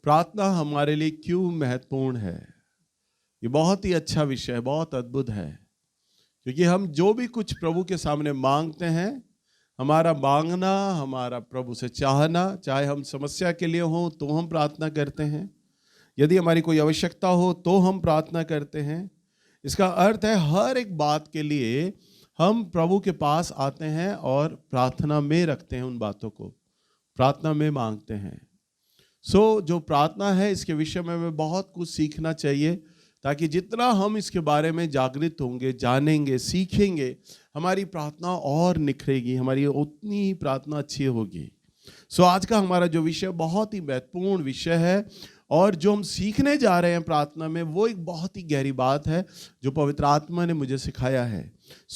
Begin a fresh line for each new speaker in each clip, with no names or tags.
प्रार्थना हमारे लिए क्यों महत्वपूर्ण है। ये बहुत ही अच्छा विषय है, बहुत अद्भुत है, क्योंकि हम जो भी कुछ प्रभु के सामने मांगते हैं, हमारा मांगना, हमारा प्रभु से चाहना, चाहे हम समस्या के लिए हो तो हम प्रार्थना करते हैं, यदि हमारी कोई आवश्यकता हो तो हम प्रार्थना करते हैं। इसका अर्थ है हर एक बात के लिए हम प्रभु के पास आते हैं और प्रार्थना में रखते हैं, उन बातों को प्रार्थना में मांगते हैं। जो प्रार्थना है, इसके विषय में हमें बहुत कुछ सीखना चाहिए, ताकि जितना हम इसके बारे में जागृत होंगे, जानेंगे, सीखेंगे, हमारी प्रार्थना और निखरेगी, हमारी उतनी ही प्रार्थना अच्छी होगी। आज का हमारा जो विषय बहुत ही महत्वपूर्ण विषय है, और जो हम सीखने जा रहे हैं प्रार्थना में, वो एक बहुत ही गहरी बात है जो पवित्र आत्मा ने मुझे सिखाया है।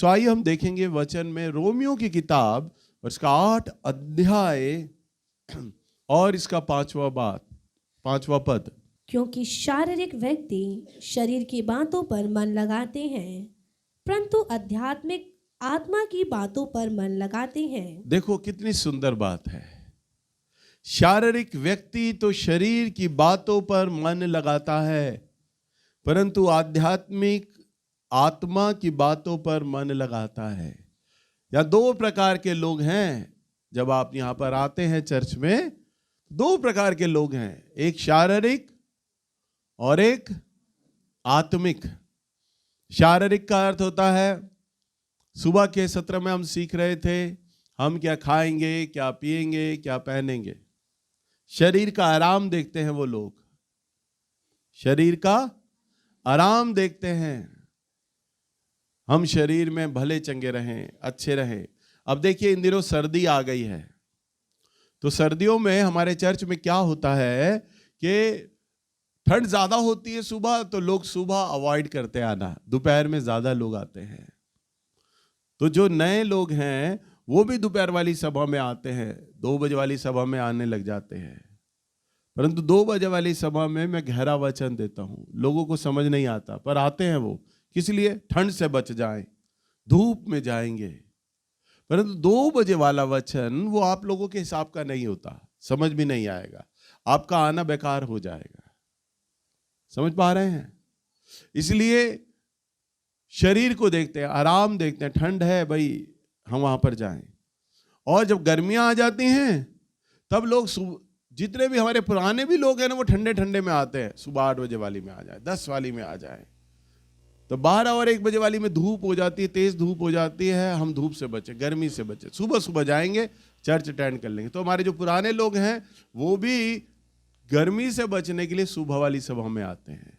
आइए हम देखेंगे वचन में, रोमियो की किताब और इसका 8 अध्याय और इसका 5वां पद।
क्योंकि शारीरिक व्यक्ति शरीर की बातों पर मन लगाते हैं, परंतु आध्यात्मिक आत्मा की बातों पर मन लगाते हैं।
देखो कितनी सुंदर बात है। शारीरिक व्यक्ति तो शरीर की बातों पर मन लगाता है, परंतु आध्यात्मिक आत्मा की बातों पर मन लगाता है। या 2 प्रकार के लोग हैं। जब आप यहां पर आते हैं चर्च में, 2 प्रकार के लोग हैं, एक शारीरिक और एक आत्मिक। शारीरिक का अर्थ होता है, सुबह के सत्र में हम सीख रहे थे, हम क्या खाएंगे, क्या पिएंगे, क्या पहनेंगे। शरीर का आराम देखते हैं वो लोग, शरीर का आराम देखते हैं, हम शरीर में भले चंगे रहें, अच्छे रहें। अब देखिए इन दिनों सर्दी आ गई है, तो सर्दियों में हमारे चर्च में क्या होता है कि ठंड ज्यादा होती है सुबह, तो लोग सुबह अवॉइड करते आना, दोपहर में ज्यादा लोग आते हैं। तो जो नए लोग हैं वो भी दोपहर वाली सभा में आते हैं, 2 बजे वाली सभा में आने लग जाते हैं। परंतु 2 बजे वाली सभा में मैं गहरा वचन देता हूं, लोगों को समझ नहीं आता, पर आते हैं वो किस लिए? ठंड से बच जाएं, धूप में जाएंगे। परंतु 2 बजे वाला वचन वो आप लोगों के हिसाब का नहीं होता, समझ भी नहीं आएगा, आपका आना बेकार हो जाएगा। समझ पा रहे हैं? इसलिए शरीर को देखते हैं, आराम देखते हैं, ठंड है भाई हम वहां पर जाएं। और जब गर्मियां आ जाती हैं, तब लोग जितने भी हमारे पुराने भी लोग हैं ना, वो ठंडे ठंडे में आते हैं, सुबह 8 बजे वाली में आ जाए, 10 वाली में आ जाए, तो 12 और 1 बजे वाली में धूप हो जाती है, तेज धूप हो जाती है। हम धूप से बचे, गर्मी से बचे, सुबह सुबह जाएंगे, चर्च अटेंड कर लेंगे। तो हमारे जो पुराने लोग हैं वो भी गर्मी से बचने के लिए सुबह वाली सभा में आते हैं,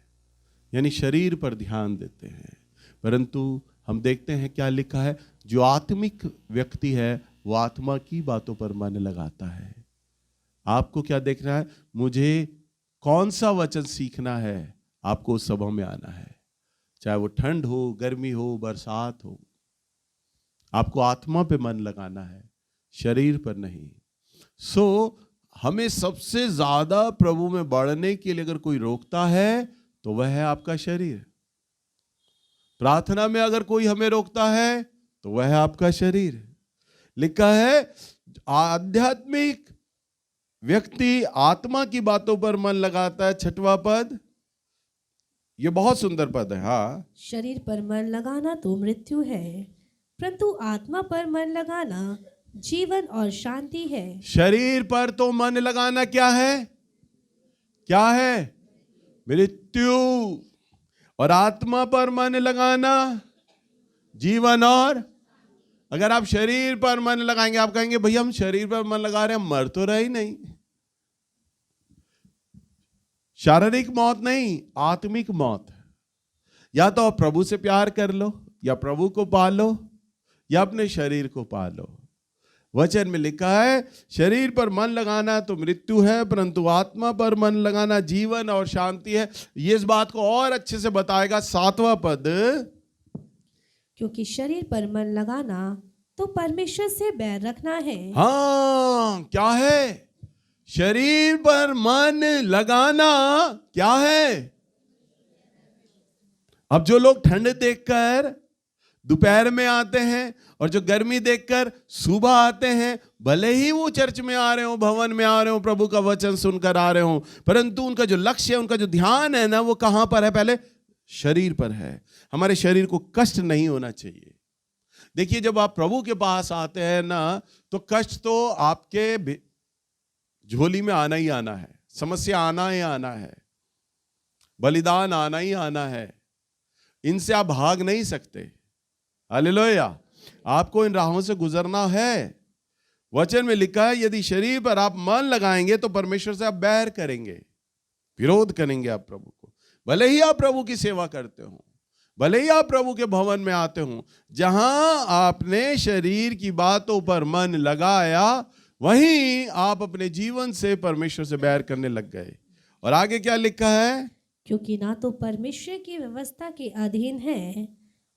यानी शरीर पर ध्यान देते हैं। परंतु हम देखते हैं क्या लिखा है, जो आत्मिक व्यक्ति है वो आत्मा की बातों पर मन लगाता है। आपको क्या देखना है? मुझे कौन सा वचन सीखना है? आपको उस सभा में आना है, चाहे वो ठंड हो, गर्मी हो, बरसात हो, आपको आत्मा पे मन लगाना है, शरीर पर नहीं। हमें सबसे ज्यादा प्रभु में बढ़ने के लिए अगर कोई रोकता है तो वह है आपका शरीर। प्रार्थना में अगर कोई हमें रोकता है तो वह है आपका शरीर। लिखा है आध्यात्मिक व्यक्ति आत्मा की बातों पर मन लगाता है। 6वां पद, ये बहुत सुंदर पद है। हाँ,
शरीर पर मन लगाना तो मृत्यु है, परंतु आत्मा पर मन लगाना जीवन और शांति है।
शरीर पर तो मन लगाना क्या है? क्या है? मृत्यु। और आत्मा पर मन लगाना जीवन और। अगर आप शरीर पर मन लगाएंगे, आप कहेंगे भैया हम शरीर पर मन लगा रहे हैं, मर तो रहे ही नहीं। शारीरिक मौत नहीं, आत्मिक मौत। या तो आप प्रभु से प्यार कर लो, या प्रभु को पालो, या अपने शरीर को पालो। वचन में लिखा है शरीर पर मन लगाना तो मृत्यु है, परंतु आत्मा पर मन लगाना जीवन और शांति है। ये इस बात को और अच्छे से बताएगा 7वां पद,
क्योंकि शरीर पर मन लगाना तो परमेश्वर से बैर रखना है।
हाँ, क्या है? शरीर पर मन लगाना क्या है? अब जो लोग ठंड देखकर दोपहर में आते हैं, और जो गर्मी देखकर सुबह आते हैं, भले ही वो चर्च में आ रहे हो, भवन में आ रहे हो, प्रभु का वचन सुनकर आ रहे हो, परंतु उनका जो लक्ष्य है, उनका जो ध्यान है ना, वो कहां पर है? पहले शरीर पर है। हमारे शरीर को कष्ट नहीं होना चाहिए। देखिए, जब आप प्रभु के पास आते हैं ना, तो कष्ट तो आपके झोली में आना ही आना है, समस्या आना ही आना है, बलिदान आना ही आना है, इनसे आप भाग नहीं सकते। हालेलुया। आपको इन राहों से गुजरना है। वचन में लिखा है, यदि शरीर पर आप मन लगाएंगे तो परमेश्वर से आप बैर करेंगे, विरोध करेंगे आप प्रभु को। भले ही आप प्रभु की सेवा करते हो, भले ही आप प्रभु के भवन में आते हो, जहां आपने शरीर की बातों पर मन लगाया, वहीं आप अपने जीवन से परमेश्वर से बैर करने लग गए। और आगे क्या लिखा है?
क्योंकि ना तो परमेश्वर की व्यवस्था के अधीन है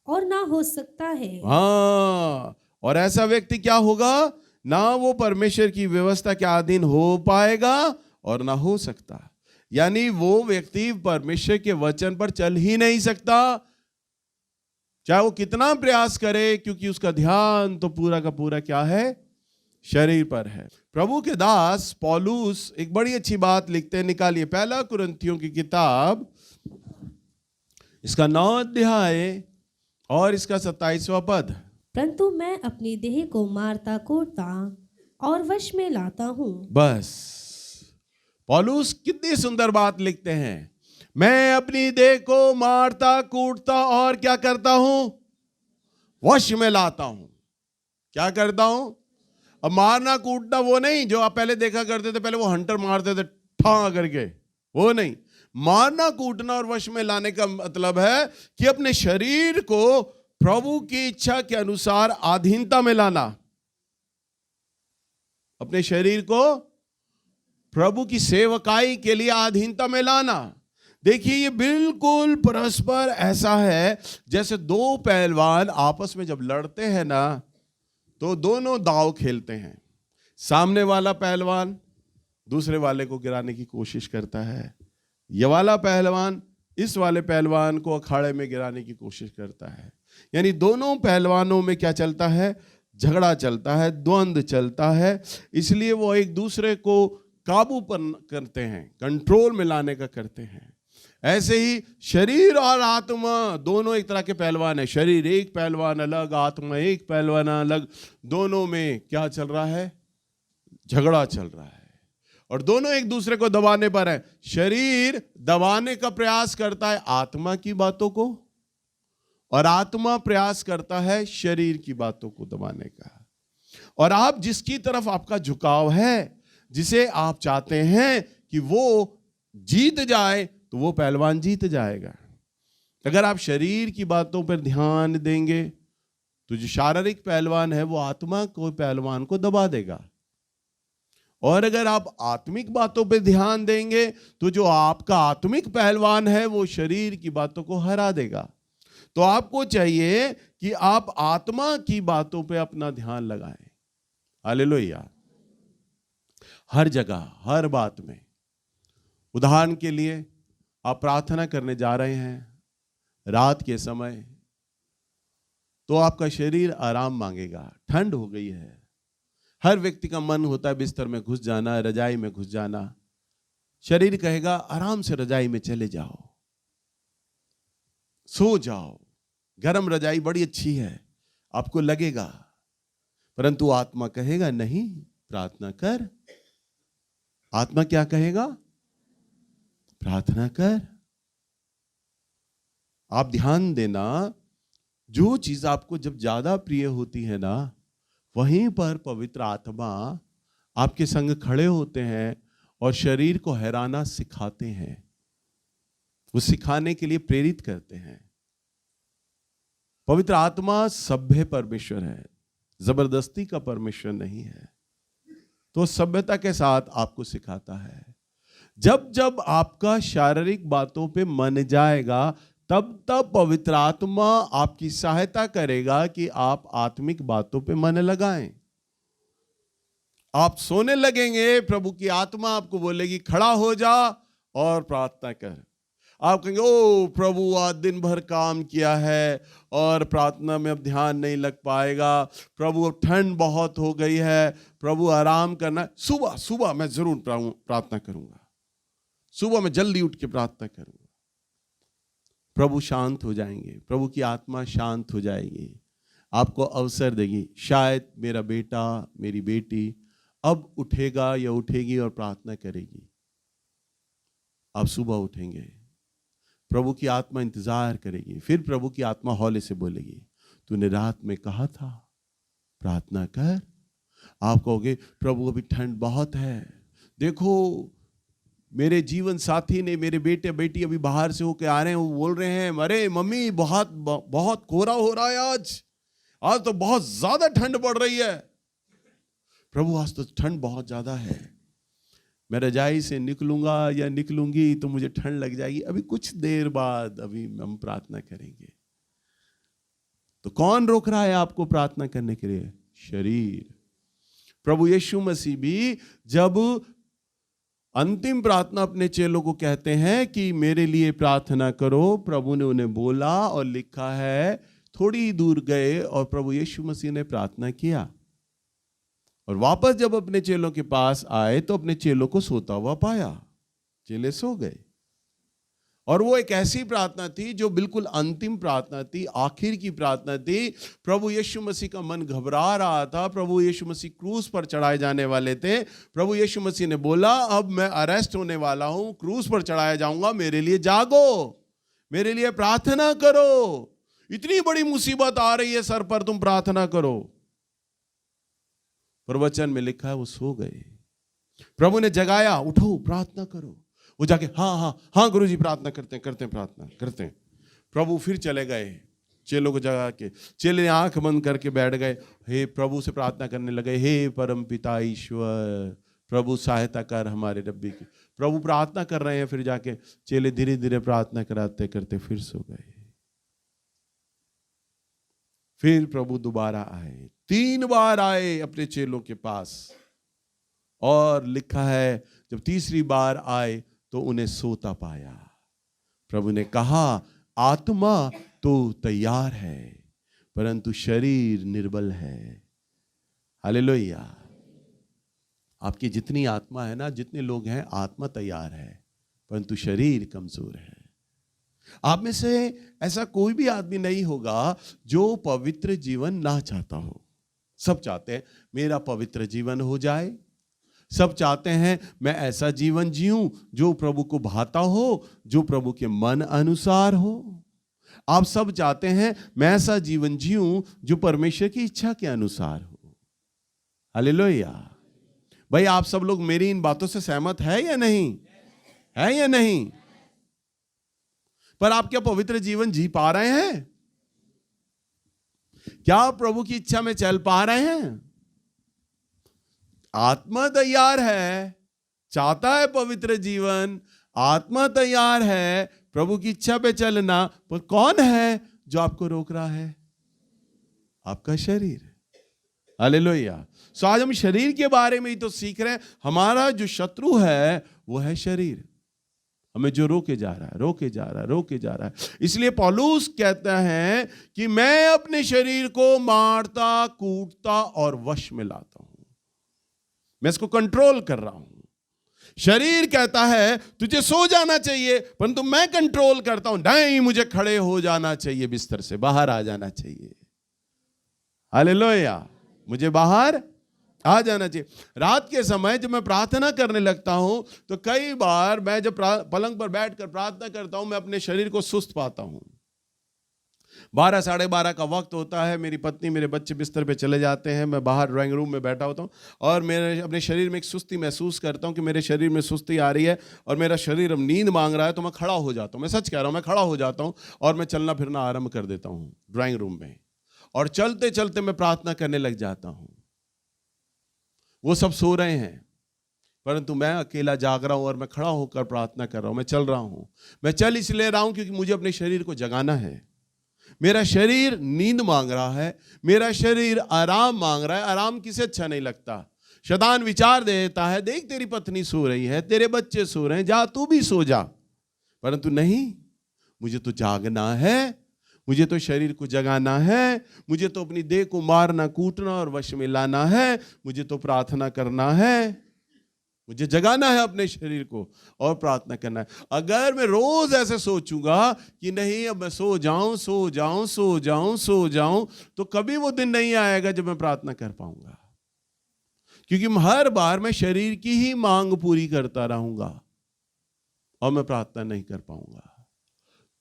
और ना हो सकता है।
हाँ, और ऐसा व्यक्ति क्या होगा? ना वो परमेश्वर की व्यवस्था के अधीन हो पाएगा और ना हो सकता। यानी वो व्यक्ति परमेश्वर के वचन पर चल ही नहीं सकता, चाहे वो कितना प्रयास करे, क्योंकि उसका ध्यान तो पूरा का पूरा क्या है? शरीर पर है। प्रभु के दास पौलुस एक बड़ी अच्छी बात लिखते हैं, निकालिए पहला कुरिन्थियों की किताब, इसका 9 अध्याय और इसका 27वां पद।
परंतु मैं अपनी देह को मारता कूटता और वश में लाता हूं।
बस, पौलुस कितनी सुंदर बात लिखते हैं। मैं अपनी देह को मारता कूटता और क्या करता हूं? वश में लाता हूं। क्या करता हूं? अब मारना कूटना वो नहीं जो आप पहले देखा करते थे, पहले वो हंटर मारते थे ठा करके, वो नहीं। मारना कूटना और वश में लाने का मतलब है कि अपने शरीर को प्रभु की इच्छा के अनुसार अधीनता में लाना, अपने शरीर को प्रभु की सेवकाई के लिए अधीनता में लाना। देखिए, ये बिल्कुल परस्पर ऐसा है जैसे दो पहलवान आपस में जब लड़ते हैं ना, तो दोनों दांव खेलते हैं। सामने वाला पहलवान दूसरे वाले को गिराने की कोशिश करता है, ये वाला पहलवान इस वाले पहलवान को अखाड़े में गिराने की कोशिश करता है। यानी दोनों पहलवानों में क्या चलता है? झगड़ा चलता है, द्वंद्व चलता है। इसलिए वो एक दूसरे को काबू पर करते हैं, कंट्रोल में लाने का करते हैं। ऐसे ही शरीर और आत्मा दोनों एक तरह के पहलवान है। शरीर एक पहलवान अलग, आत्मा एक पहलवान अलग, दोनों में क्या चल रहा है? झगड़ा चल रहा है, और दोनों एक दूसरे को दबाने पर है। शरीर दबाने का प्रयास करता है आत्मा की बातों को, और आत्मा प्रयास करता है शरीर की बातों को दबाने का। और आप जिसकी तरफ आपका झुकाव है, जिसे आप चाहते हैं कि वो जीत जाए, तो वो पहलवान जीत जाएगा। अगर आप शरीर की बातों पर ध्यान देंगे, तो जो शारीरिक पहलवान है वो आत्मा को पहलवान को दबा देगा। और अगर आप आत्मिक बातों पर ध्यान देंगे, तो जो आपका आत्मिक पहलवान है वो शरीर की बातों को हरा देगा। तो आपको चाहिए कि आप आत्मा की बातों पे अपना ध्यान लगाएं। हालेलुया। हर जगह, हर बात में। उदाहरण के लिए, आप प्रार्थना करने जा रहे हैं रात के समय, तो आपका शरीर आराम मांगेगा। ठंड हो गई है, हर व्यक्ति का मन होता है बिस्तर में घुस जाना, रजाई में घुस जाना। शरीर कहेगा आराम से रजाई में चले जाओ, सो जाओ, गर्म रजाई बड़ी अच्छी है, आपको लगेगा। परंतु आत्मा कहेगा नहीं, प्रार्थना कर। आत्मा क्या कहेगा? प्रार्थना कर। आप ध्यान देना, जो चीज आपको जब ज्यादा प्रिय होती है ना, वहीं पर पवित्र आत्मा आपके संग खड़े होते हैं और शरीर को हैराना सिखाते हैं। वो सिखाने के लिए प्रेरित करते हैं। पवित्र आत्मा सभ्य परमेश्वर है, जबरदस्ती का परमेश्वर नहीं है। तो सभ्यता के साथ आपको सिखाता है। जब जब आपका शारीरिक बातों पे मन जाएगा, तब तब पवित्र आत्मा आपकी सहायता करेगा कि आप आत्मिक बातों पे मन लगाएं। आप सोने लगेंगे, प्रभु की आत्मा आपको बोलेगी खड़ा हो जा और प्रार्थना कर। आप कहेंगे ओ प्रभु आज दिन भर काम किया है और प्रार्थना में अब ध्यान नहीं लग पाएगा, प्रभु अब ठंड बहुत हो गई है, प्रभु आराम करना। सुबह सुबह मैं जरूर प्रार्थना करूंगा, सुबह मैं जल्दी उठ के प्रार्थना करूंगा। प्रभु शांत हो जाएंगे, प्रभु की आत्मा शांत हो जाएगी, आपको अवसर देगी। शायद मेरा बेटा मेरी बेटी अब उठेगा या उठेगी और प्रार्थना करेगी। आप सुबह उठेंगे, प्रभु की आत्मा इंतजार करेगी, फिर प्रभु की आत्मा हौले से बोलेगी तूने रात में कहा था प्रार्थना कर। आप कहोगे प्रभु अभी ठंड बहुत है, देखो मेरे जीवन साथी ने, मेरे बेटे बेटी अभी बाहर से होके आ रहे हैं, वो बोल रहे हैं अरे मम्मी बहुत बहुत कोहरा हो रहा है, आज तो बहुत ज्यादा ठंड पड़ रही है। प्रभु आज तो ठंड बहुत ज्यादा है, मैं रजाई से निकलूंगा या निकलूंगी तो मुझे ठंड लग जाएगी, अभी कुछ देर बाद अभी हम प्रार्थना करेंगे। तो कौन रोक रहा है आपको प्रार्थना करने के लिए? शरीर। प्रभु यीशु मसीह भी जब अंतिम प्रार्थना अपने चेलों को कहते हैं कि मेरे लिए प्रार्थना करो, प्रभु ने उन्हें बोला और लिखा है थोड़ी दूर गए और प्रभु यीशु मसीह ने प्रार्थना किया और वापस जब अपने चेलों के पास आए तो अपने चेलों को सोता हुआ पाया, चेले सो गए। और वो एक ऐसी प्रार्थना थी जो बिल्कुल अंतिम प्रार्थना थी, आखिर की प्रार्थना थी। प्रभु यीशु मसीह का मन घबरा रहा था, प्रभु यीशु मसीह क्रूस पर चढ़ाए जाने वाले थे। प्रभु यीशु मसीह ने बोला अब मैं अरेस्ट होने वाला हूं, क्रूस पर चढ़ाया जाऊंगा, मेरे लिए जागो, मेरे लिए प्रार्थना करो, इतनी बड़ी मुसीबत आ रही है सर पर, तुम प्रार्थना करो। पर वचन में लिखा है वो सो गए। प्रभु ने जगाया, उठो प्रार्थना करो। वो जाके हाँ हाँ हाँ गुरुजी प्रार्थना करते हैं प्रार्थना करते हैं। प्रभु फिर चले गए, चेलों को जगा के, चेले आंख बंद करके बैठ गए। हे प्रभु से प्रार्थना करने लगे, हे परम पिता ईश्वर, प्रभु सहायता कर हमारे रब्बी की। प्रभु प्रार्थना कर रहे हैं, फिर जाके चेले धीरे धीरे प्रार्थना कराते करते फिर सो गए। फिर प्रभु दोबारा आए, 3 बार आए अपने चेलों के पास और लिखा है जब तीसरी बार आए तो उन्हें सोता पाया। प्रभु ने कहा आत्मा तो तैयार है परंतु शरीर निर्बल है। हालेलुया। आपकी जितनी आत्मा है ना, जितने लोग हैं, आत्मा तैयार है परंतु शरीर कमजोर है। आप में से ऐसा कोई भी आदमी नहीं होगा जो पवित्र जीवन ना चाहता हो। सब चाहते हैं मेरा पवित्र जीवन हो जाए, सब चाहते हैं मैं ऐसा जीवन जीऊं जो प्रभु को भाता हो, जो प्रभु के मन अनुसार हो। आप सब चाहते हैं मैं ऐसा जीवन जीऊं जो परमेश्वर की इच्छा के अनुसार हो। हालेलुया। भाई आप सब लोग मेरी इन बातों से सहमत है या नहीं? है या नहीं? पर आप क्या पवित्र जीवन जी पा रहे हैं? क्या आप प्रभु की इच्छा में चल पा रहे हैं? आत्मा तैयार है, चाहता है पवित्र जीवन, आत्मा तैयार है प्रभु की इच्छा पे चलना, पर कौन है जो आपको रोक रहा है? आपका शरीर। हालेलुया। सो आज हम शरीर के बारे में ही तो सीख रहे हैं। हमारा जो शत्रु है वो है शरीर, हमें जो रोके जा रहा है। इसलिए पौलुस कहता है कि मैं अपने शरीर को मारता कूटता और वश में लाता हूं, मैं इसको कंट्रोल कर रहा हूं। शरीर कहता है तुझे सो जाना चाहिए, परंतु मैं कंट्रोल करता हूं, नहीं मुझे खड़े हो जाना चाहिए, बिस्तर से बाहर आ जाना चाहिए। हालेलुया। मुझे बाहर आ जाना चाहिए। रात के समय जब मैं प्रार्थना करने लगता हूं तो कई बार मैं जब पलंग पर बैठकर प्रार्थना करता हूं, मैं अपने शरीर को सुस्त पाता हूं। 12 साढ़े 12 का वक्त होता है, मेरी पत्नी मेरे बच्चे बिस्तर पे चले जाते हैं, मैं बाहर ड्राइंग रूम में बैठा होता हूँ और मेरे अपने शरीर में एक सुस्ती महसूस करता हूँ कि मेरे शरीर में सुस्ती आ रही है और मेरा शरीर अब नींद मांग रहा है। तो मैं खड़ा हो जाता हूँ, मैं सच कह रहा हूँ, मैं खड़ा हो जाता हूँ और मैं चलना फिरना आरंभ कर देता हूँ ड्राइंग रूम में, और चलते चलते मैं प्रार्थना करने लग जाता हूँ। वो सब सो रहे हैं परंतु मैं अकेला जाग रहा हूं और मैं खड़ा होकर प्रार्थना कर रहा हूं। मैं चल रहा हूं, मैं चल इसलिए रहा हूं क्योंकि मुझे अपने शरीर को जगाना है। मेरा शरीर नींद मांग रहा है, मेरा शरीर आराम मांग रहा है। आराम किसे अच्छा नहीं लगता? शैतान विचार देता है, देख तेरी पत्नी सो रही है, तेरे बच्चे सो रहे हैं, जा तू भी सो जा। परंतु नहीं, मुझे तो जागना है, मुझे तो शरीर को जगाना है, मुझे तो अपनी देह को मारना, कूटना और वश में लाना है, मुझे तो प्रार्थना करना है, मुझे जगाना है अपने शरीर को और प्रार्थना करना है। अगर मैं रोज ऐसे सोचूंगा कि नहीं अब मैं सो जाऊं सो जाऊं सो जाऊं सो जाऊं, तो कभी वो दिन नहीं आएगा जब मैं प्रार्थना कर पाऊंगा, क्योंकि हर बार मैं शरीर की ही मांग पूरी करता रहूंगा और मैं प्रार्थना नहीं कर पाऊंगा।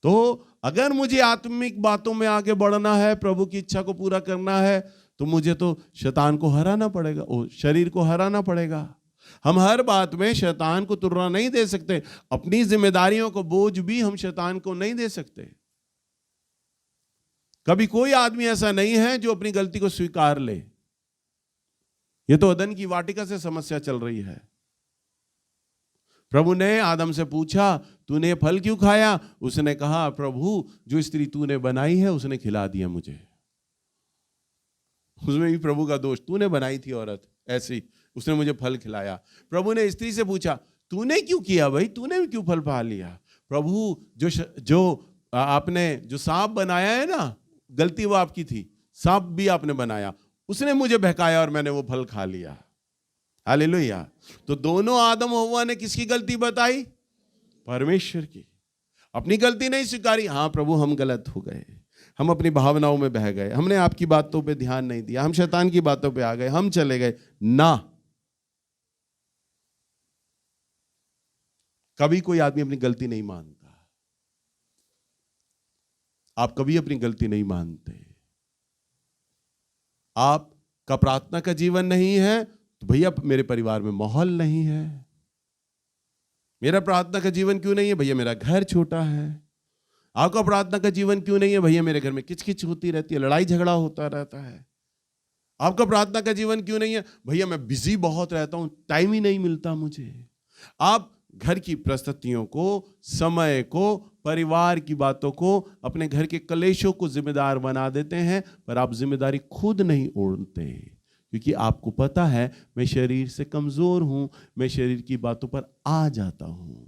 तो अगर मुझे आत्मिक बातों में आगे बढ़ना है, प्रभु की इच्छा को पूरा करना है, तो मुझे तो शैतान को हराना पड़ेगा, शरीर को हराना पड़ेगा। हम हर बात में शैतान को तुरना नहीं दे सकते, अपनी जिम्मेदारियों को बोझ भी हम शैतान को नहीं दे सकते। कभी कोई आदमी ऐसा नहीं है जो अपनी गलती को स्वीकार ले। यह तो अदन की वाटिका से समस्या चल रही है। प्रभु ने आदम से पूछा, तूने फल क्यों खाया? उसने कहा, प्रभु जो स्त्री तूने बनाई है उसने खिला दिया मुझे। उसमें भी प्रभु का दोष, तूने बनाई थी औरत ऐसी, उसने मुझे फल खिलाया। प्रभु ने स्त्री से पूछा, तूने क्यों किया भाई, तूने भी क्यों फल पा लिया? प्रभु जो आपने जो सांप बनाया है ना, गलती वो आपकी थी, सांप भी आपने बनाया, उसने मुझे बहकाया और मैंने वो फल खा लिया। हालेलुया। तो दोनों आदम हव्वा ने किसकी गलती बताई? परमेश्वर की। अपनी गलती नहीं स्वीकारी। हाँ प्रभु हम गलत हो गए, हम अपनी भावनाओं में बह गए, हमने आपकी बातों पे ध्यान नहीं दिया, हम शैतान की बातों पे आ गए, हम चले गए ना। कभी कोई आदमी अपनी गलती नहीं मानता। आप कभी अपनी गलती नहीं मानते। आपका प्रार्थना का जीवन नहीं है तो भैया मेरे परिवार में माहौल नहीं है। मेरा प्रार्थना का जीवन क्यों नहीं है? भैया मेरा घर छोटा है। आपका प्रार्थना का जीवन क्यों नहीं है? भैया मेरे घर में किचकिच होती रहती है, लड़ाई झगड़ा होता रहता है। आपका प्रार्थना का जीवन क्यों नहीं है? भैया मैं बिजी बहुत रहता हूं, टाइम ही नहीं मिलता मुझे। आप घर की परिस्थितियों को, समय को, परिवार की बातों को, अपने घर के कलेशों को जिम्मेदार बना देते हैं, पर आप जिम्मेदारी खुद नहीं ओढ़ते, क्योंकि आपको पता है मैं शरीर से कमजोर हूं, मैं शरीर की बातों पर आ जाता हूं।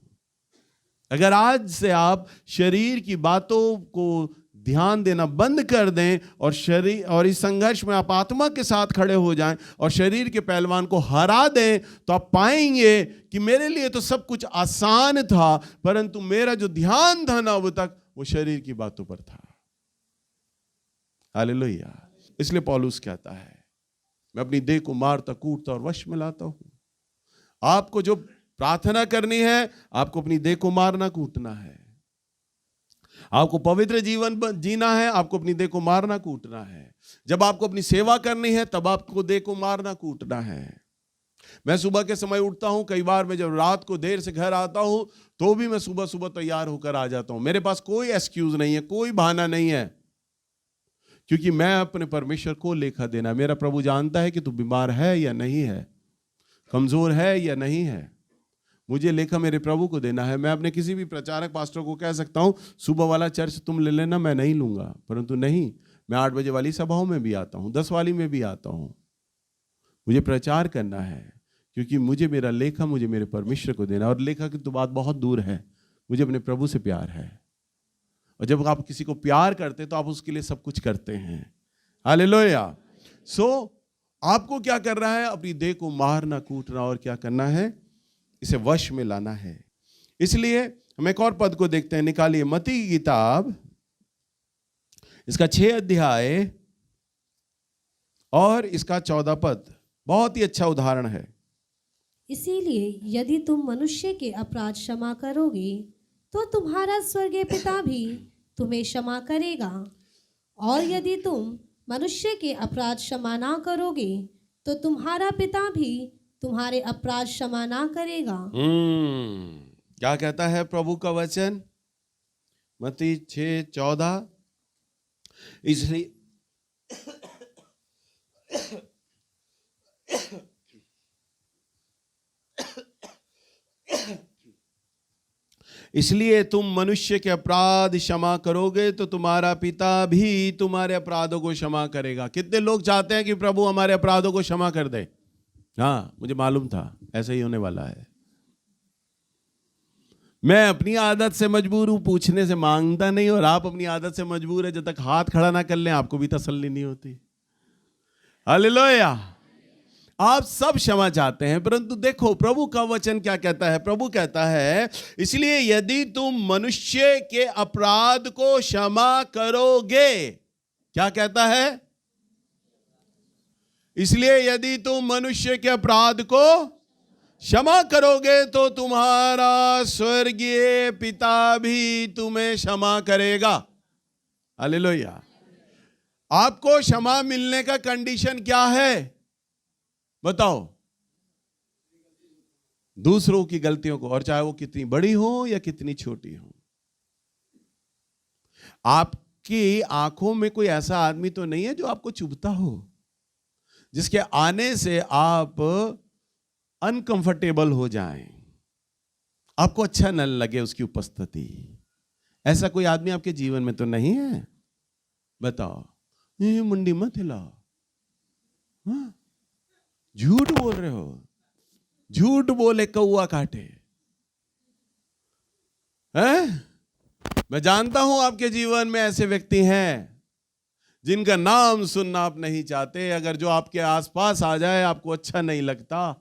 अगर आज से आप शरीर की बातों को ध्यान देना बंद कर दें और शरीर और इस संघर्ष में आप आत्मा के साथ खड़े हो जाएं और शरीर के पहलवान को हरा दें, तो आप पाएंगे कि मेरे लिए तो सब कुछ आसान था, परंतु मेरा जो ध्यान था ना अब तक वो शरीर की बातों पर था। हालेलुया। इसलिए पौलुस कहता है, मैं अपनी देह को मारता कूटता और वश में लाता हूं। आपको जो प्रार्थना करनी है, आपको अपनी देह को मारना कूटना है। आपको पवित्र जीवन जीना है, आपको अपनी देह को मारना कूटना है। जब आपको अपनी सेवा करनी है तब आपको देह को मारना कूटना है। मैं सुबह के समय उठता हूं, कई बार मैं जब रात को देर से घर आता हूं तो भी मैं सुबह सुबह तैयार होकर आ जाता हूं। मेरे पास कोई एक्सक्यूज नहीं है, कोई बहाना नहीं है, क्योंकि मैं अपने परमेश्वर को लेखा देना। मेरा प्रभु जानता है कि तू बीमार है या नहीं है, कमजोर है या नहीं है, मुझे लेखा मेरे प्रभु को देना है। मैं अपने किसी भी प्रचारक पास्टर को कह सकता हूं सुबह वाला चर्च तुम ले लेना, मैं नहीं लूंगा, परंतु नहीं, मैं 8 बजे वाली सभाओं में भी आता हूं, 10 वाली में भी आता हूं। मुझे प्रचार करना है, क्योंकि मुझे मेरा लेखा मुझे मेरे परमेश्वर को देना। और लेखा की तो बात बहुत दूर है, मुझे अपने प्रभु से प्यार है। और जब आप किसी को प्यार करते तो आप उसके लिए सब कुछ करते हैं। हालेलुया। सो आपको क्या करना है? अपनी देह को मारना कूटना और क्या करना है? इसे वश में लाना है। इसलिए हम एक और पद को देखते हैं, निकालिए मत्ती की किताब, इसका 6 अध्याय और इसका 14 पद। बहुत ही अच्छा उदाहरण है।
इसीलिए यदि तुम मनुष्य के अपराध क्षमा करोगे तो तुम्हारा स्वर्गीय पिता भी तुम्हें क्षमा करेगा, और यदि तुम मनुष्य के अपराध क्षमा ना करोगे तो तुम्हारा पिता भी तुम्हारे अपराध क्षमा ना करेगा।
क्या कहता है प्रभु का वचन? मत्ती 6:14। इसलिए तुम मनुष्य के अपराध क्षमा करोगे तो तुम्हारा पिता भी तुम्हारे अपराधों को क्षमा करेगा। कितने लोग चाहते हैं कि प्रभु हमारे अपराधों को क्षमा कर दे? हाँ, मुझे मालूम था ऐसा ही होने वाला है। मैं अपनी आदत से मजबूर हूं, पूछने से मांगता नहीं, और आप अपनी आदत से मजबूर है। जब तक हाथ खड़ा ना कर लें आपको भी तसल्ली नहीं होती। हालेलुया। आप सब क्षमा चाहते हैं, परंतु देखो प्रभु का वचन क्या कहता है। प्रभु कहता है इसलिए यदि तुम मनुष्य के अपराध को क्षमा करोगे, क्या कहता है? इसलिए यदि तुम मनुष्य के अपराध को क्षमा करोगे तो तुम्हारा स्वर्गीय पिता भी तुम्हें क्षमा करेगा। हालेलुया। आपको क्षमा मिलने का कंडीशन क्या है बताओ? दूसरों की गलतियों को, और चाहे वो कितनी बड़ी हो या कितनी छोटी हो। आपकी आंखों में कोई ऐसा आदमी तो नहीं है जो आपको चुभता हो, जिसके आने से आप अनकंफर्टेबल हो जाएं, आपको अच्छा न लगे उसकी उपस्थिति। ऐसा कोई आदमी आपके जीवन में तो नहीं है? बताओ। ये मुंडी मत हिलाओ, हाँ? झूठ बोल रहे हो, झूठ बोले कौआ काटे हैं? मैं जानता हूं आपके जीवन में ऐसे व्यक्ति हैं जिनका नाम सुनना आप नहीं चाहते। अगर जो आपके आसपास आ जाए आपको अच्छा नहीं लगता,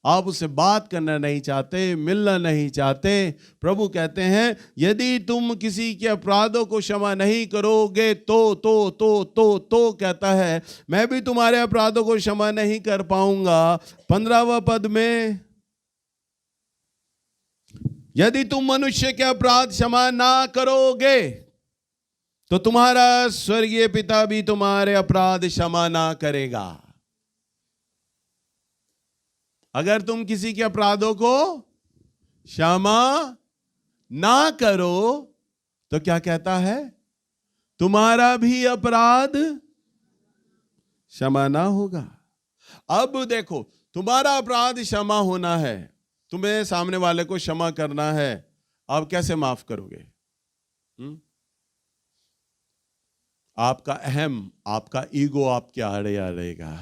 आप उससे बात करना नहीं चाहते, मिलना नहीं चाहते। प्रभु कहते हैं यदि तुम किसी के अपराधों को क्षमा नहीं करोगे तो कहता है मैं भी तुम्हारे अपराधों को क्षमा नहीं कर पाऊंगा। 15वां पद में, यदि तुम मनुष्य के अपराध क्षमा ना करोगे तो तुम्हारा स्वर्गीय पिता भी तुम्हारे अपराध क्षमा ना करेगा। अगर तुम किसी के अपराधों को क्षमा ना करो तो क्या कहता है? तुम्हारा भी अपराध क्षमा ना होगा। अब देखो, तुम्हारा अपराध क्षमा होना है, तुम्हें सामने वाले को क्षमा करना है, आप कैसे माफ करोगे? आपका अहम, आपका ईगो आपके आड़े आ रहेगा।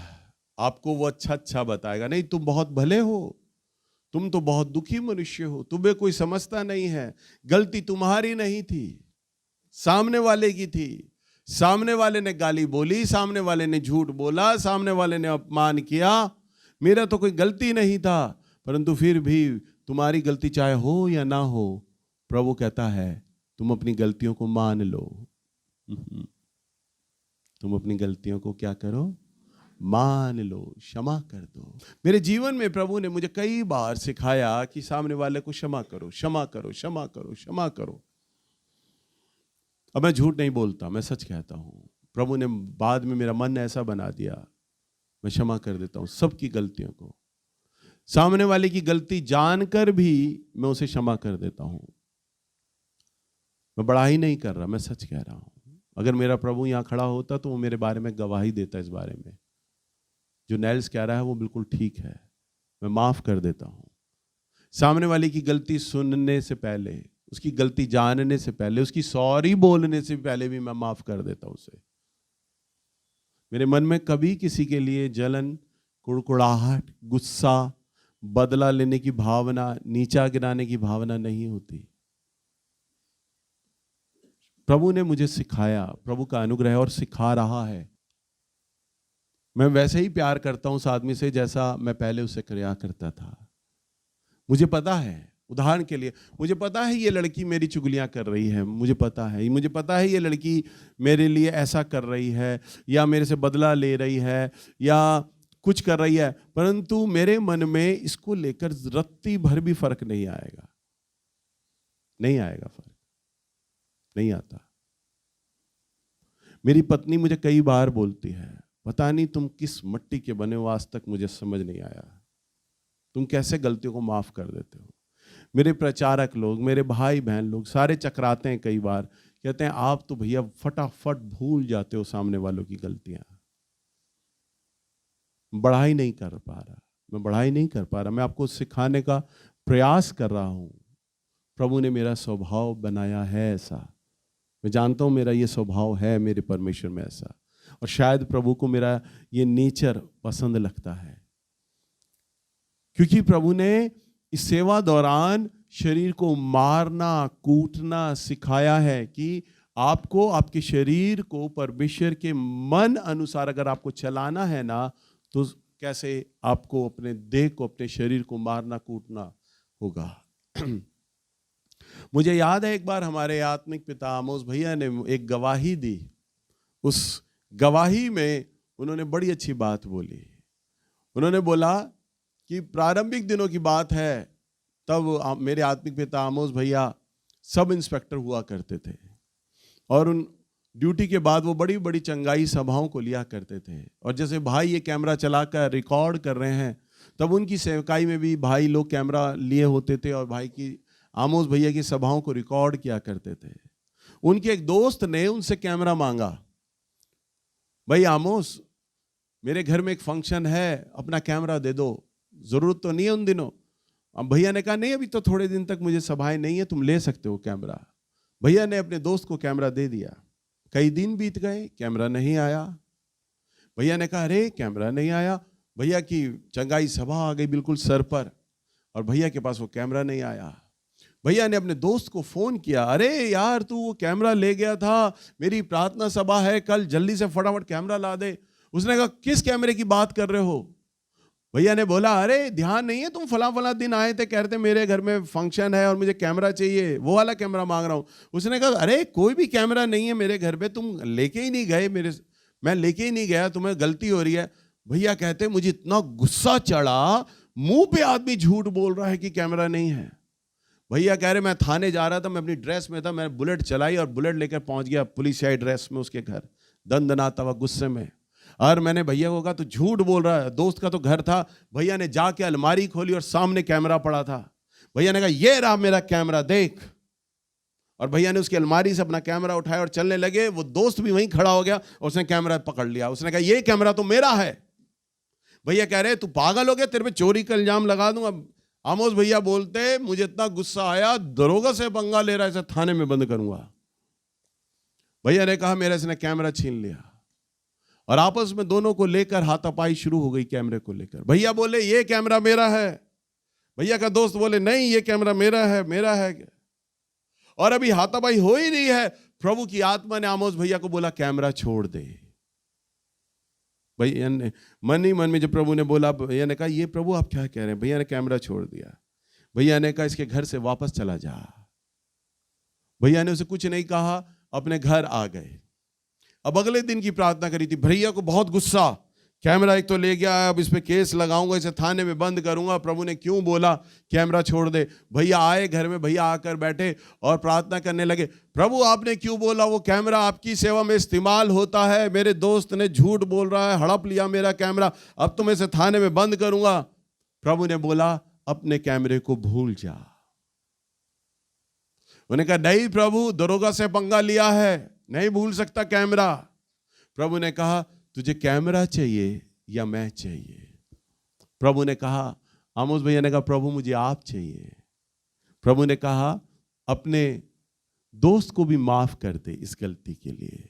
आपको वो अच्छा बताएगा, नहीं तुम बहुत भले हो, तुम तो बहुत दुखी मनुष्य हो, तुम्हें कोई समझता नहीं है, गलती तुम्हारी नहीं थी, सामने वाले की थी। सामने वाले ने गाली बोली, सामने वाले ने झूठ बोला, सामने वाले ने अपमान किया, मेरा तो कोई गलती नहीं था। परंतु फिर भी तुम्हारी गलती चाहे हो या ना हो, प्रभु कहता है तुम अपनी गलतियों को मान लो। तुम अपनी गलतियों को क्या करो? मान लो, क्षमा कर दो। मेरे जीवन में प्रभु ने मुझे कई बार सिखाया कि सामने वाले को क्षमा करो, क्षमा करो, क्षमा करो, क्षमा करो। अब मैं झूठ नहीं बोलता, मैं सच कहता हूं। प्रभु ने बाद में मेरा मन ऐसा बना दिया, मैं क्षमा कर देता हूं सबकी गलतियों को। सामने वाले की गलती जानकर भी मैं उसे क्षमा कर देता हूं। मैं बड़ाई नहीं कर रहा, मैं सच कह रहा हूं। अगर मेरा प्रभु यहां खड़ा होता तो वो मेरे बारे में गवाही देता इस बारे में, जो नैल्स कह रहा है वो बिल्कुल ठीक है, मैं माफ कर देता हूं। सामने वाले की गलती सुनने से पहले, उसकी गलती जानने से पहले, उसकी सॉरी बोलने से पहले भी मैं माफ कर देता हूं उसे। मेरे मन में कभी किसी के लिए जलन, कुड़कुड़ाहट, गुस्सा, बदला लेने की भावना, नीचा गिराने की भावना नहीं होती। प्रभु ने मुझे सिखाया, प्रभु का अनुग्रह और सिखा रहा है। मैं वैसे ही प्यार करता हूं उस आदमी से जैसा मैं पहले उसे किया करता था। मुझे पता है, उदाहरण के लिए मुझे पता है ये लड़की मेरी चुगलियां कर रही है, मुझे पता है ये लड़की मेरे लिए ऐसा कर रही है, या मेरे से बदला ले रही है, या कुछ कर रही है, परंतु मेरे मन में इसको लेकर रत्ती भर भी फर्क नहीं आएगा। नहीं आएगा फर्क, नहीं आता। मेरी पत्नी मुझे कई बार बोलती है, पता नहीं तुम किस मिट्टी के बने हो, आज तक मुझे समझ नहीं आया, तुम कैसे गलतियों को माफ कर देते हो। मेरे प्रचारक लोग, मेरे भाई बहन लोग सारे चकराते हैं, कई बार कहते हैं आप तो भैया फटाफट भूल जाते हो सामने वालों की गलतियां। बढ़ाई नहीं कर पा रहा, मैं बढ़ाई नहीं कर पा रहा, मैं आपको सिखाने का प्रयास कर रहा हूं। प्रभु ने मेरा स्वभाव बनाया है ऐसा, मैं जानता हूं मेरा ये स्वभाव है मेरे परमेश्वर में ऐसा, और शायद प्रभु को मेरा ये नेचर पसंद लगता है, क्योंकि प्रभु ने इस सेवा दौरान शरीर को मारना कूटना सिखाया है कि आपको आपके शरीर को परमेश्वर के मन अनुसार अगर आपको चलाना है ना, तो कैसे आपको अपने देह को, अपने शरीर को मारना कूटना होगा। मुझे याद है एक बार हमारे आत्मिक पिता आमोस भैया ने एक गवाही दी। उस गवाही में उन्होंने बड़ी अच्छी बात बोली। उन्होंने बोला कि प्रारंभिक दिनों की बात है, तब मेरे आत्मिक पिता आमोस भैया सब इंस्पेक्टर हुआ करते थे और उन ड्यूटी के बाद वो बड़ी बड़ी चंगाई सभाओं को लिया करते थे। और जैसे भाई ये कैमरा चलाकर रिकॉर्ड कर रहे हैं, तब उनकी सेवकाई में भी भाई लोग कैमरा लिए होते थे और भाई की आमोस भैया की सभाओं को रिकॉर्ड किया करते थे। उनके एक दोस्त ने उनसे कैमरा मांगा, भाई आमोस मेरे घर में एक फंक्शन है, अपना कैमरा दे दो, जरूरत तो नहीं है उन दिनों। अब भैया ने कहा नहीं, अभी तो थोड़े दिन तक मुझे सभाएं नहीं है, तुम ले सकते हो कैमरा। भैया ने अपने दोस्त को कैमरा दे दिया। कई दिन बीत गए, कैमरा नहीं आया। भैया ने कहा अरे कैमरा नहीं आया। भैया की चंगाई सभा आ गई बिल्कुल सर पर, और भैया के पास वो कैमरा नहीं आया। भैया ने अपने दोस्त को फोन किया, अरे यार तू वो कैमरा ले गया था, मेरी प्रार्थना सभा है कल, जल्दी से फटाफट कैमरा ला दे। उसने कहा किस कैमरे की बात कर रहे हो? भैया ने बोला अरे ध्यान नहीं है, तुम फला फला दिन आए थे, कह रहे थे मेरे घर में फंक्शन है और मुझे कैमरा चाहिए, वो वाला कैमरा मांग रहा हूं। उसने कहा अरे कोई भी कैमरा नहीं है मेरे घर पे, तुम लेके ही नहीं गए, मैं लेके ही नहीं गया, तुम्हें गलती हो रही है। भैया कहते मुझे इतना गुस्सा चढ़ा, मुंह पे आदमी झूठ बोल रहा है कि कैमरा नहीं है। भैया कह रहे मैं थाने जा रहा था, मैं अपनी ड्रेस में था, मैंने बुलेट चलाई और बुलेट लेकर पहुंच गया पुलिसियाई ड्रेस में उसके घर, दंदनाता हुआ गुस्से में। और मैंने भैया को कहा तू झूठ बोल रहा है, दोस्त का तो घर था। भैया ने जाके अलमारी खोली और सामने कैमरा पड़ा था। भैया ने कहा ये रहा मेरा कैमरा देख, और भैया ने उसकी अलमारी से अपना कैमरा उठाया और चलने लगे। वो दोस्त भी वहीं खड़ा हो गया और उसने कैमरा पकड़ लिया। उसने कहा ये कैमरा तो मेरा है। भैया कह रहे तू पागल हो गया, तेरे पे चोरी का इल्जाम लगा दूंगा। आमोस भैया बोलते मुझे इतना गुस्सा आया, दरोगा से पंगा ले रहा है, इसे थाने में बंद करूंगा। भैया ने कहा मेरे इसने कैमरा छीन लिया, और आपस में दोनों को लेकर हाथापाई शुरू हो गई कैमरे को लेकर। भैया बोले ये कैमरा मेरा है, भैया का दोस्त बोले नहीं ये कैमरा मेरा है, मेरा है। और अभी हाथापाई हो ही रही है, प्रभु की आत्मा ने आमोस भैया को बोला कैमरा छोड़ दे। भैया ने मन ही मन में जब प्रभु ने बोला, भैया ने कहा ये प्रभु आप क्या कह रहे हैं? भैया ने कैमरा छोड़ दिया। भैया ने कहा इसके घर से वापस चला जा। भैया ने उसे कुछ नहीं कहा, अपने घर आ गए। अब अगले दिन की प्रार्थना करी थी। भैया को बहुत गुस्सा, कैमरा एक तो ले गया, अब इस पे केस लगाऊंगा, इसे थाने में बंद करूंगा, प्रभु ने क्यों बोला कैमरा छोड़ दे। भैया आए घर में, भैया आकर बैठे और प्रार्थना करने लगे, प्रभु आपने क्यों बोला, वो कैमरा आपकी सेवा में इस्तेमाल होता है, मेरे दोस्त ने झूठ बोल रहा है, हड़प लिया मेरा कैमरा, अब तो मैं इसे थाने में बंद करूंगा। प्रभु ने बोला अपने कैमरे को भूल जा। उन्होंने कहा नहीं प्रभु, दरोगा से पंगा लिया है, नहीं भूल सकता कैमरा। प्रभु ने कहा तुझे कैमरा चाहिए या मैं चाहिए? प्रभु ने कहा, आमोस भैया ने कहा प्रभु मुझे आप चाहिए। प्रभु ने कहा अपने दोस्त को भी माफ कर दे इस गलती के लिए।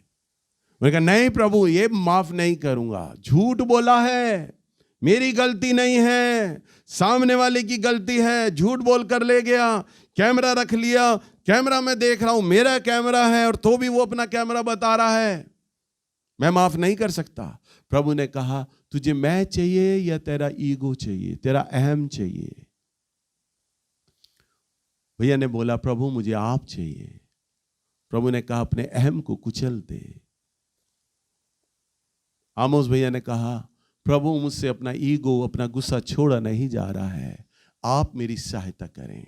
मैंने कहा नहीं प्रभु ये माफ नहीं करूंगा, झूठ बोला है, मेरी गलती नहीं है, सामने वाले की गलती है, झूठ बोल कर ले गया, कैमरा रख लिया, कैमरा में देख रहा हूं मेरा कैमरा है और तो भी वो अपना कैमरा बता रहा है, मैं माफ नहीं कर सकता। प्रभु ने कहा तुझे मैं चाहिए या तेरा ईगो चाहिए, तेरा अहम चाहिए? भैया ने बोला प्रभु मुझे आप चाहिए। प्रभु ने कहा अपने अहम को कुचल दे। आमोस भैया ने कहा प्रभु मुझसे अपना ईगो, अपना गुस्सा छोड़ा नहीं जा रहा है, आप मेरी सहायता करें।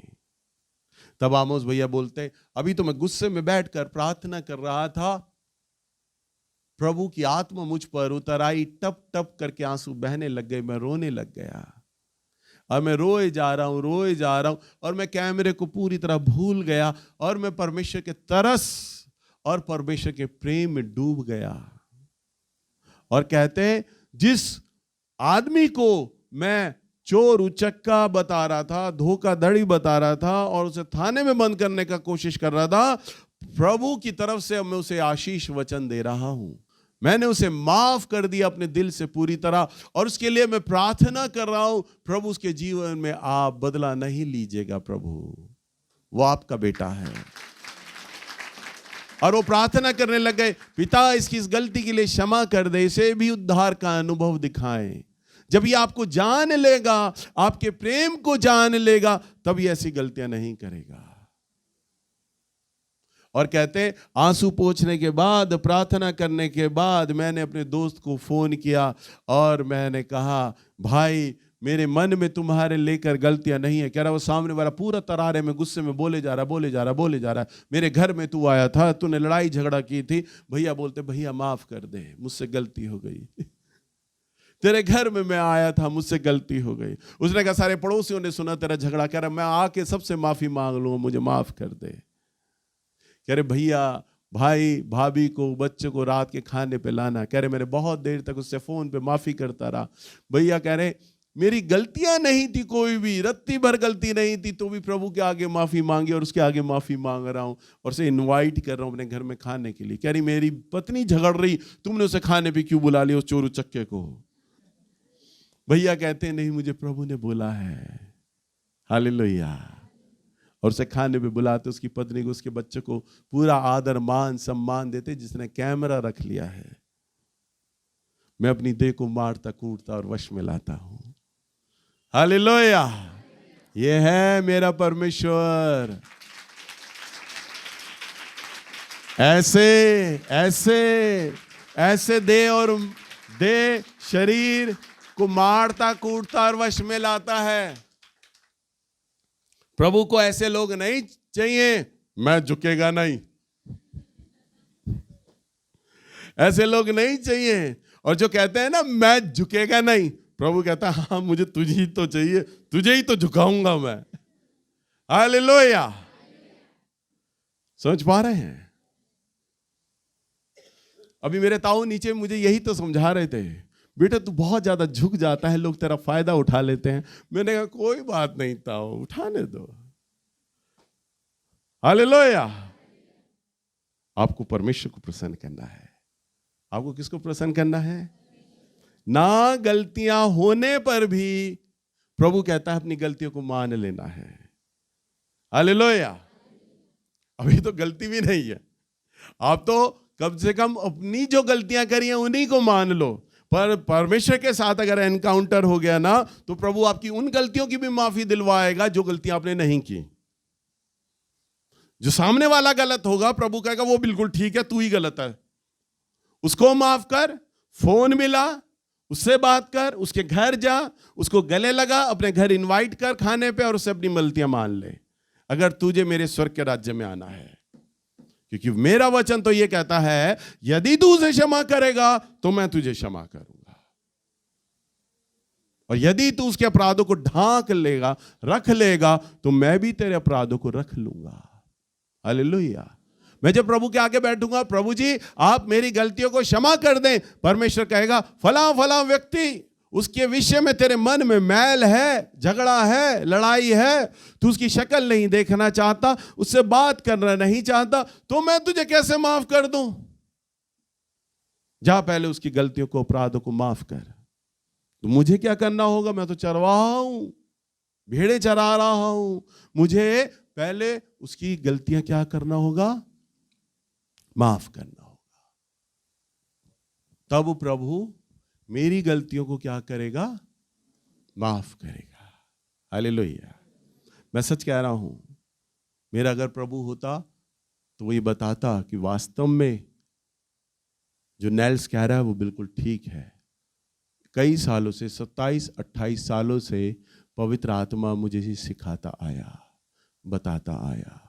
तब आमोस भैया बोलते अभी तो मैं गुस्से में बैठकर प्रार्थना कर रहा था, प्रभु की आत्मा मुझ पर उतर आई, टप टप करके आंसू बहने लग गए, मैं रोने लग गया और मैं रोए जा रहा हूं और मैं कैमरे को पूरी तरह भूल गया और मैं परमेश्वर के तरस और परमेश्वर के प्रेम में डूब गया। और कहते हैं जिस आदमी को मैं चोर उचक्का बता रहा था, धोखाधड़ी बता रहा था और उसे थाने में बंद करने का कोशिश कर रहा था, प्रभु की तरफ से मैं उसे आशीष वचन दे रहा हूं। मैंने उसे माफ कर दिया अपने दिल से पूरी तरह और उसके लिए मैं प्रार्थना कर रहा हूं प्रभु उसके जीवन में आप बदला नहीं लीजिएगा प्रभु। वो आपका बेटा है। और वो प्रार्थना करने लग गए, पिता इसकी इस गलती के लिए क्षमा कर दे, इसे भी उद्धार का अनुभव दिखाएं। जब ये आपको जान लेगा, आपके प्रेम को जान लेगा, तब ये ऐसी गलतियां नहीं करेगा। और कहते आंसू पोंछने के बाद, प्रार्थना करने के बाद मैंने अपने दोस्त को फोन किया और मैंने कहा, भाई मेरे मन में तुम्हारे लेकर गलतियां नहीं है। कह रहा वो सामने वाला पूरा तरारे में गुस्से में बोले जा रहा, मेरे घर में तू आया था, तूने लड़ाई झगड़ा की थी। भैया बोलते, भैया माफ कर दे, मुझसे गलती हो गई। तेरे घर में मैं आया था, मुझसे गलती हो गई। उसने कहा सारे पड़ोसियों ने सुना तेरा झगड़ा, कह रहा मैं आके सबसे माफी मांग लूंगा, मुझे माफ कर दे। कह रहे भैया भाई भाभी को बच्चे को रात के खाने पे लाना। कह रहे मैंने बहुत देर तक उससे फोन पे माफी करता रहा। भैया कह रहे मेरी गलतियां नहीं थी, कोई भी रत्ती भर गलती नहीं थी, तो भी प्रभु के आगे माफी मांगी और उसके आगे माफी मांग रहा हूं और उसे इनवाइट कर रहा हूं अपने घर में खाने के लिए। कह रही मेरी पत्नी झगड़ रही, तुमने उसे खाने पे क्यों बुला लिया उस चोरू चक्के को। भैया कहते हैं नहीं, मुझे प्रभु ने बोला है। हालेलुया। और उसे खाने पे बुलाते, उसकी पत्नी को, उसके बच्चे को पूरा आदर मान सम्मान देते, जिसने कैमरा रख लिया है। मैं अपनी देह को मारता कूटता और वश में लाता हूं। हालेलुया। ये है मेरा परमेश्वर। ऐसे ऐसे ऐसे दे शरीर को मारता कूटता और वश में लाता है। प्रभु को ऐसे लोग नहीं चाहिए, मैं झुकेगा नहीं, ऐसे लोग नहीं चाहिए। और जो कहते हैं ना मैं झुकेगा नहीं, प्रभु कहता है हाँ मुझे तुझे ही तो चाहिए, तुझे ही तो झुकाऊंगा मैं। हालेलुया। समझ पा रहे हैं? अभी मेरे ताऊ नीचे मुझे यही तो समझा रहे थे, बेटा तू बहुत ज्यादा झुक जाता है, लोग तेरा फायदा उठा लेते हैं। मैंने कहा कोई बात नहीं ताऊ, उठाने दो। हालेलुया। आपको परमेश्वर को प्रसन्न करना है। आपको किसको प्रसन्न करना है? ना गलतियां होने पर भी प्रभु कहता है अपनी गलतियों को मान लेना है। हालेलुया। अभी तो गलती भी नहीं है, आप तो कम से कम अपनी जो गलतियां करी हैं उन्हीं को मान लो। पर परमेश्वर के साथ अगर एनकाउंटर हो गया ना, तो प्रभु आपकी उन गलतियों की भी माफी दिलवाएगा जो गलतियां आपने नहीं की। जो सामने वाला गलत होगा, प्रभु कहेगा वो बिल्कुल ठीक है, तू ही गलत है, उसको माफ कर। फोन मिला, उससे बात कर, उसके घर जा, उसको गले लगा, अपने घर इनवाइट कर खाने पे और उससे अपनी गलतियां मान ले, अगर तुझे मेरे स्वर्ग के राज्य में आना है। क्योंकि मेरा वचन तो ये कहता है यदि तू उसे क्षमा करेगा तो मैं तुझे क्षमा करूंगा, और यदि तू उसके अपराधों को ढांक लेगा, रख लेगा, तो मैं भी तेरे अपराधों को रख लूंगा। हालेलुया। मैं जब प्रभु के आगे बैठूंगा, प्रभु जी आप मेरी गलतियों को क्षमा कर दें, परमेश्वर कहेगा फला फला व्यक्ति, उसके विषय में तेरे मन में मैल है, झगड़ा है, लड़ाई है, तू उसकी शक्ल नहीं देखना चाहता, उससे बात करना नहीं चाहता, तो मैं तुझे कैसे माफ कर दूं? जा पहले उसकी गलतियों को, अपराधों को माफ कर। तो मुझे क्या करना होगा? मैं तो चरवाहा हूं, भेड़े चरा रहा हूं, मुझे पहले उसकी गलतियां क्या करना होगा? माफ करना होगा। तब प्रभु मेरी गलतियों को क्या करेगा? माफ करेगा। हालेलुया। मैं सच कह रहा हूं, मेरा अगर प्रभु होता तो वो ये बताता कि वास्तव में जो नेल्स कह रहा है वो बिल्कुल ठीक है। कई सालों से, 27-28 सालों से पवित्र आत्मा मुझे सिखाता आया, बताता आया।